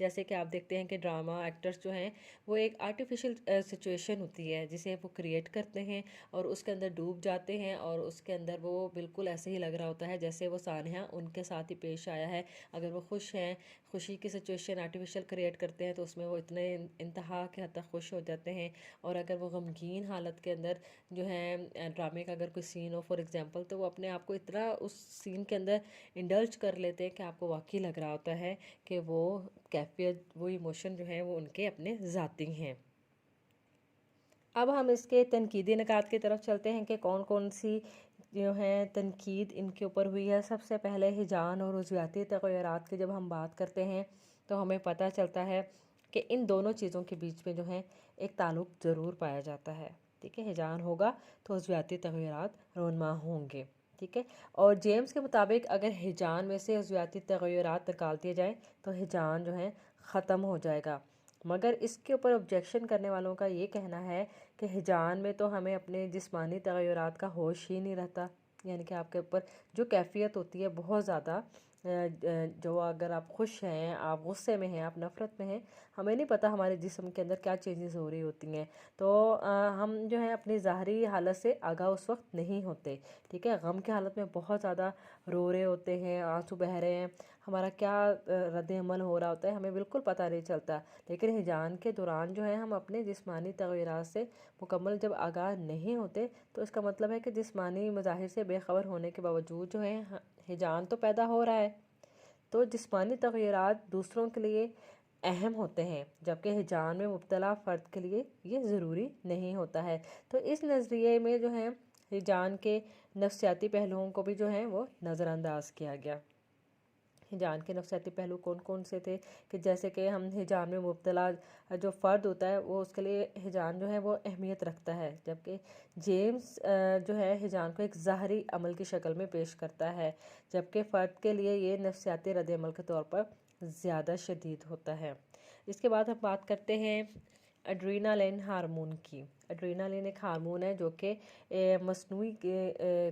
جیسے کہ آپ دیکھتے ہیں کہ ڈرامہ ایکٹرز جو ہیں وہ ایک آرٹیفیشل سچویشن ہوتی ہے جسے وہ کریٹ کرتے ہیں اور اس کے اندر ڈوب جاتے ہیں، اور اس کے اندر وہ بالکل ایسے ہی لگ رہا ہوتا ہے جیسے وہ سانحہ ان کے ساتھ ہی پیش آیا ہے۔ اگر وہ خوش ہیں، خوشی کی سچویشن آرٹیفیشل کریٹ کرتے ہیں تو اس میں وہ اتنے انتہا کے حد تک خوش ہو جاتے ہیں، اور اگر وہ غمگین حالت کے اندر جو ہے ڈرامے کا اگر کوئی سین ہو فار ایگزامپل، تو وہ اپنے آپ کو اتنا اس سین کے اندر انڈلج کر لیتے ہیں کہ آپ کو واقعی لگ رہا ہوتا ہے کہ وہ کیفیت، وہ ایموشن جو ہیں وہ ان کے اپنے ذاتی ہیں۔ اب ہم اس کے تنقیدی نکات کی طرف چلتے ہیں کہ کون کون سی جو ہے تنقید ان کے اوپر ہوئی ہے۔ سب سے پہلے ہجان اور عضویاتی تغیرات کی جب ہم بات کرتے ہیں تو ہمیں پتہ چلتا ہے کہ ان دونوں چیزوں کے بیچ میں جو ہے ایک تعلق ضرور پایا جاتا ہے، ٹھیک ہے۔ ہجان ہوگا تو عضویاتی تغیرات رونما ہوں گے، ٹھیک ہے۔ اور جیمز کے مطابق اگر ہجان میں سے عضویاتی تغیرات نکال دیے جائیں تو ہجان جو ہے ختم ہو جائے گا، مگر اس کے اوپر آبجیکشن کرنے والوں کا یہ کہنا ہے کہ ہجان میں تو ہمیں اپنے جسمانی تغیرات کا ہوش ہی نہیں رہتا، یعنی کہ آپ کے اوپر جو کیفیت ہوتی ہے بہت زیادہ، جو اگر آپ خوش ہیں، آپ غصے میں ہیں، آپ نفرت میں ہیں، ہمیں نہیں پتہ ہمارے جسم کے اندر کیا چینجز ہو رہی ہوتی ہیں، تو ہم جو ہے اپنی ظاہری حالت سے آگاہ اس وقت نہیں ہوتے، ٹھیک ہے۔ غم کی حالت میں بہت زیادہ رو رہے ہوتے ہیں، آنسو بہہ رہے ہیں، ہمارا کیا رد عمل ہو رہا ہوتا ہے ہمیں بالکل پتہ نہیں چلتا، لیکن ہجان کے دوران جو ہے ہم اپنے جسمانی تغیرات سے مکمل جب آگاہ نہیں ہوتے تو اس کا مطلب ہے کہ جسمانی مظاہر سے بے خبر ہونے کے باوجود جو ہے ہجان تو پیدا ہو رہا ہے، تو جسمانی تغیرات دوسروں کے لیے اہم ہوتے ہیں جبکہ ہجان میں مبتلا فرد کے لیے یہ ضروری نہیں ہوتا ہے۔ تو اس نظریے میں جو ہے ہجان کے نفسیاتی پہلوؤں کو بھی جو ہے وہ نظر انداز کیا گیا۔ ہجان کے نفسیاتی پہلو کون کون سے تھے کہ جیسے کہ ہم ہجان میں مبتلا جو فرد ہوتا ہے وہ اس کے لیے ہجان جو ہے وہ اہمیت رکھتا ہے، جبکہ جیمز جو ہے ہجان کو ایک ظاہری عمل کی شکل میں پیش کرتا ہے، جبکہ فرد کے لیے یہ نفسیاتی رد عمل کے طور پر زیادہ شدید ہوتا ہے۔ اس کے بعد ہم بات کرتے ہیں ایڈرینالین ہارمون کی۔ ایڈرینالین ایک ہارمون ہے جو کہ مصنوعی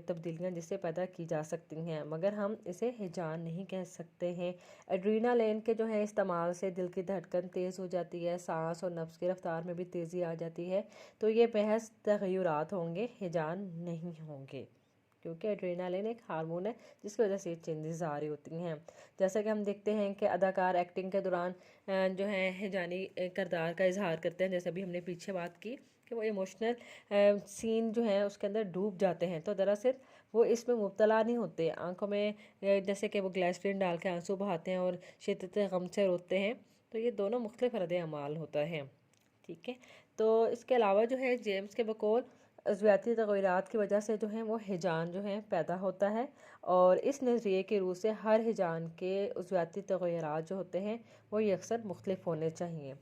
تبدیلیاں جس سے پیدا کی جا سکتی ہیں، مگر ہم اسے ہجان نہیں کہہ سکتے ہیں۔ ایڈرینالین کے جو ہے استعمال سے دل کی دھڑکن تیز ہو جاتی ہے، سانس اور نفس کی رفتار میں بھی تیزی آ جاتی ہے، تو یہ محض تغیرات ہوں گے، ہجان نہیں ہوں گے، کیونکہ ایڈرینالین ایک ہارمون ہے جس کی وجہ سے یہ چینجز آ رہی ہوتی ہیں۔ جیسا کہ ہم دیکھتے ہیں کہ اداکار ایکٹنگ کے دوران جو ہے ہجانی کردار کا اظہار کرتے ہیں، جیسے بھی ہم نے پیچھے بات کی کہ وہ ایموشنل سین جو ہے اس کے اندر ڈوب جاتے ہیں، تو دراصل وہ اس میں مبتلا نہیں ہوتے، آنکھوں میں جیسے کہ وہ گلیسرین ڈال کے آنسو بہاتے ہیں اور شدت غم سے روتے ہیں، تو یہ دونوں مختلف رد عمل ہوتا ہے، ٹھیک ہے۔ تو اس کے علاوہ جو ہے جیمز کے بقول عضویاتی تغیرات کی وجہ سے جو ہے وہ ہجان جو ہے پیدا ہوتا ہے، اور اس نظریے کی روح سے ہر ہجان کے عضویاتی تغیرات جو ہوتے ہیں وہ یکسر مختلف ہونے چاہیے،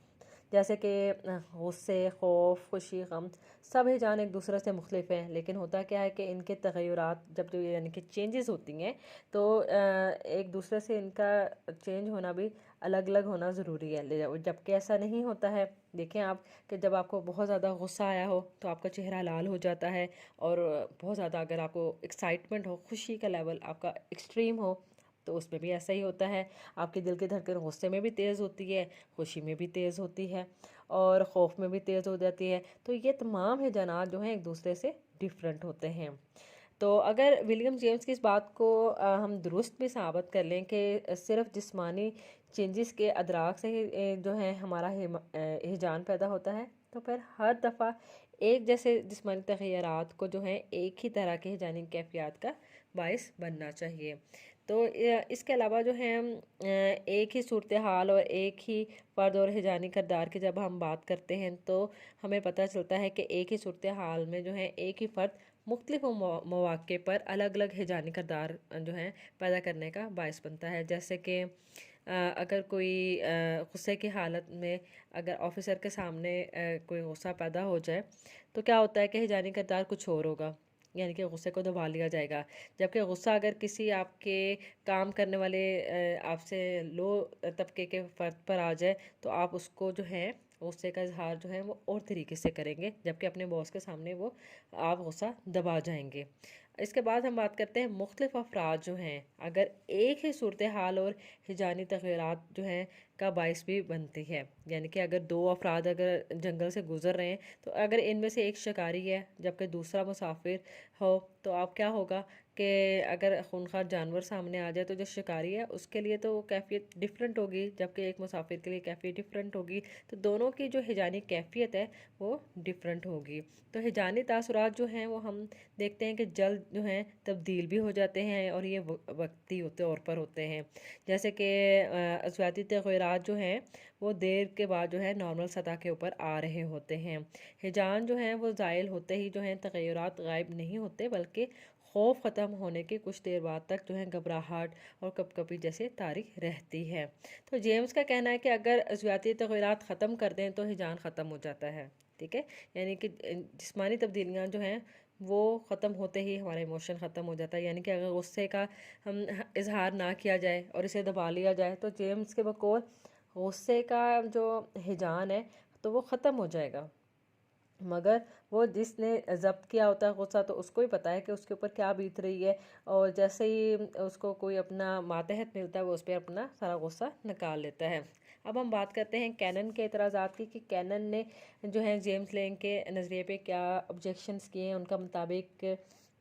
جیسے کہ غصے، خوف، خوشی، غم، سب ہجان ایک دوسرے سے مختلف ہیں، لیکن ہوتا کیا ہے کہ ان کے تغیرات جب جو یعنی کہ چینجز ہوتی ہیں تو ایک دوسرے سے ان کا چینج ہونا بھی الگ الگ ہونا ضروری ہے، جبکہ ایسا نہیں ہوتا ہے۔ دیکھیں آپ کہ جب آپ کو بہت زیادہ غصہ آیا ہو تو آپ کا چہرہ لال ہو جاتا ہے، اور بہت زیادہ اگر آپ کو ایکسائٹمنٹ ہو، خوشی کا لیول آپ کا ایکسٹریم ہو تو اس میں بھی ایسا ہی ہوتا ہے، آپ کے دل کی دھڑکن غصے میں بھی تیز ہوتی ہے، خوشی میں بھی تیز ہوتی ہے، اور خوف میں بھی تیز ہو جاتی ہے، تو یہ تمام ہجانات جو ہیں ایک دوسرے سے ڈیفرنٹ ہوتے ہیں۔ تو اگر ولیم جیمز کی اس بات کو ہم درست بھی ثابت کر لیں کہ صرف جسمانی چینجز کے ادراک سے ہی جو ہے ہمارا ہجان پیدا ہوتا ہے، تو پھر ہر دفعہ ایک جیسے جسمانی تغیرات کو جو ہے ایک ہی طرح کے ہجانی کیفیات کا باعث بننا چاہیے۔ تو اس کے علاوہ جو ہے ایک ہی صورتحال اور ایک ہی فرد اور ہجانی کردار کی جب ہم بات کرتے ہیں تو ہمیں پتہ چلتا ہے کہ ایک ہی صورتحال میں جو ہے ایک ہی فرد مختلف مواقع پر الگ الگ ہجانی کردار جو ہیں پیدا کرنے کا باعث بنتا ہے، جیسے کہ اگر کوئی غصے کی حالت میں اگر آفیسر کے سامنے کوئی غصہ پیدا ہو جائے تو کیا ہوتا ہے کہ ہجانی کردار کچھ اور ہوگا، یعنی کہ غصے کو دبا لیا جائے گا، جبکہ غصہ اگر کسی آپ کے کام کرنے والے آپ سے لو طبقے کے فرد پر آ جائے تو آپ اس کو جو ہے غصے کا اظہار جو ہے وہ اور طریقے سے کریں گے، جبکہ اپنے باس کے سامنے وہ آپ غصہ دبا جائیں گے۔ اس کے بعد ہم بات کرتے ہیں مختلف افراد جو ہیں اگر ایک ہی صورتحال اور ہجانی تغیرات جو ہیں کا باعث بھی بنتی ہے، یعنی کہ اگر دو افراد اگر جنگل سے گزر رہے ہیں تو اگر ان میں سے ایک شکاری ہے جبکہ دوسرا مسافر ہو تو اب کیا ہوگا کہ اگر خونخوار جانور سامنے آ جائے تو جو شکاری ہے اس کے لیے تو کیفیت ڈیفرنٹ ہوگی جبکہ ایک مسافر کے لیے کیفیت ڈیفرنٹ ہوگی، تو دونوں کی جو ہجانی کیفیت ہے وہ ڈیفرنٹ ہوگی۔ تو ہجانی تاثرات جو ہیں وہ ہم دیکھتے ہیں کہ جلد جو ہیں تبدیل بھی ہو جاتے ہیں اور یہ وقتی طور پر ہوتے ہیں، جیسے کہ عضویاتی تغیرات جو ہیں وہ دیر کے بعد جو ہے نارمل سطح کے اوپر آ رہے ہوتے ہیں۔ ہجان جو ہیں وہ زائل ہوتے ہی جو ہیں تغیرات غائب نہیں ہوتے بلکہ خوف ختم ہونے کے کچھ دیر بعد تک جو ہے گھبراہٹ اور کپکپی جیسے تاریخ رہتی ہے۔ تو جیمز کا کہنا ہے کہ اگر عضویاتی تغیرات ختم کر دیں تو ہجان ختم ہو جاتا ہے، ٹھیک ہے، یعنی کہ جسمانی تبدیلیاں جو ہیں وہ ختم ہوتے ہی ہمارا ایموشن ختم ہو جاتا ہے، یعنی کہ اگر غصے کا ہم اظہار نہ کیا جائے اور اسے دبا لیا جائے تو جیمز کے بقول غصے کا جو ہجان ہے تو وہ ختم ہو جائے گا، مگر وہ جس نے ضبط کیا ہوتا ہے غصہ تو اس کو ہی پتہ ہے کہ اس کے اوپر کیا بیت رہی ہے، اور جیسے ہی اس کو کوئی اپنا ماتحت ملتا ہے وہ اس پہ اپنا سارا غصہ نکال لیتا ہے۔ اب ہم بات کرتے ہیں کینن کے اعتراضات کی کہ کینن نے جو ہے جیمز لینگ کے نظریے پہ کیا آبجیکشنز کیے ہیں۔ ان کا مطابق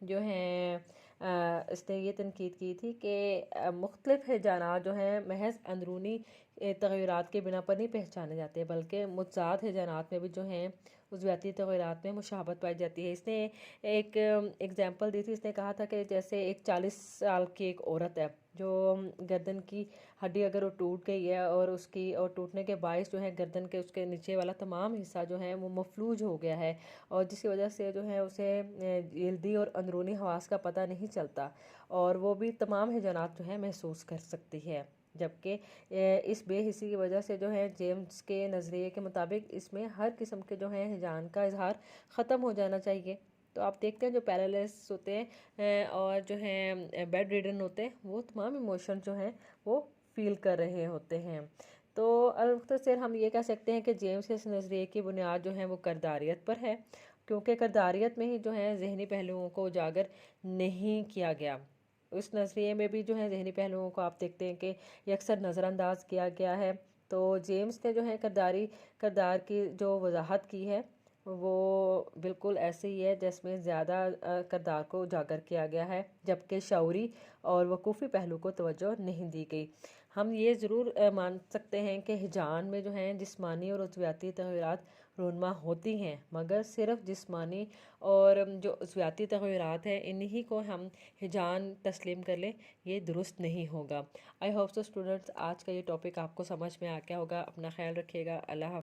جو ہیں اس نے یہ تنقید کی تھی کہ مختلف ہجانات جو ہیں محض اندرونی تغیرات کے بنا پر نہیں پہچانے جاتے بلکہ متضاد ہجانات میں بھی جو ہیں عضویاتی تغیرات میں مشابہت پائی جاتی ہے۔ اس نے ایک ایگزامپل دی تھی، اس نے کہا تھا کہ جیسے ایک 40 سال کی ایک عورت ہے جو گردن کی ہڈی اگر وہ ٹوٹ گئی ہے اور اس کی اور ٹوٹنے کے باعث جو ہے گردن کے اس کے نیچے والا تمام حصہ جو ہے وہ مفلوج ہو گیا ہے، اور جس کی وجہ سے جو ہے اسے جلدی اور اندرونی حواس کا پتہ نہیں چلتا اور وہ بھی تمام ہجانات جو ہے محسوس کر سکتی ہے، جبکہ اس بے حسی کی وجہ سے جو ہے جیمز کے نظریے کے مطابق اس میں ہر قسم کے جو ہے ہجان کا اظہار ختم ہو جانا چاہیے۔ تو آپ دیکھتے ہیں جو پیرالیس ہوتے ہیں اور جو ہیں بیڈ ریڈن ہوتے ہیں وہ تمام ایموشن جو ہیں وہ فیل کر رہے ہوتے ہیں۔ تو المختصر ہم یہ کہہ سکتے ہیں کہ جیمز کے اس نظریے کی بنیاد جو ہے وہ کرداریت پر ہے، کیونکہ کرداریت میں ہی جو ہے ذہنی پہلوؤں کو اجاگر نہیں کیا گیا۔ اس نظریے میں بھی جو ہے ذہنی پہلوؤں کو آپ دیکھتے ہیں کہ یہ اکثر نظر انداز کیا گیا ہے۔ تو جیمز نے جو ہے کردار کی جو وضاحت کی ہے وہ بالکل ایسے ہی ہے جس میں زیادہ کردار کو اجاگر کیا گیا ہے جبکہ شعوری اور وقوفی پہلو کو توجہ نہیں دی گئی۔ ہم یہ ضرور مان سکتے ہیں کہ ہجان میں جو ہیں جسمانی اور عضویاتی تغیرات رونما ہوتی ہیں، مگر صرف جسمانی اور جو عضویاتی تغیرات ہیں انہی کو ہم ہجان تسلیم کر لیں، یہ درست نہیں ہوگا۔ آئی ہوپ سو اسٹوڈنٹس آج کا یہ ٹاپک آپ کو سمجھ میں آ گیا ہوگا۔ اپنا خیال رکھیے گا۔ اللہ حافظ۔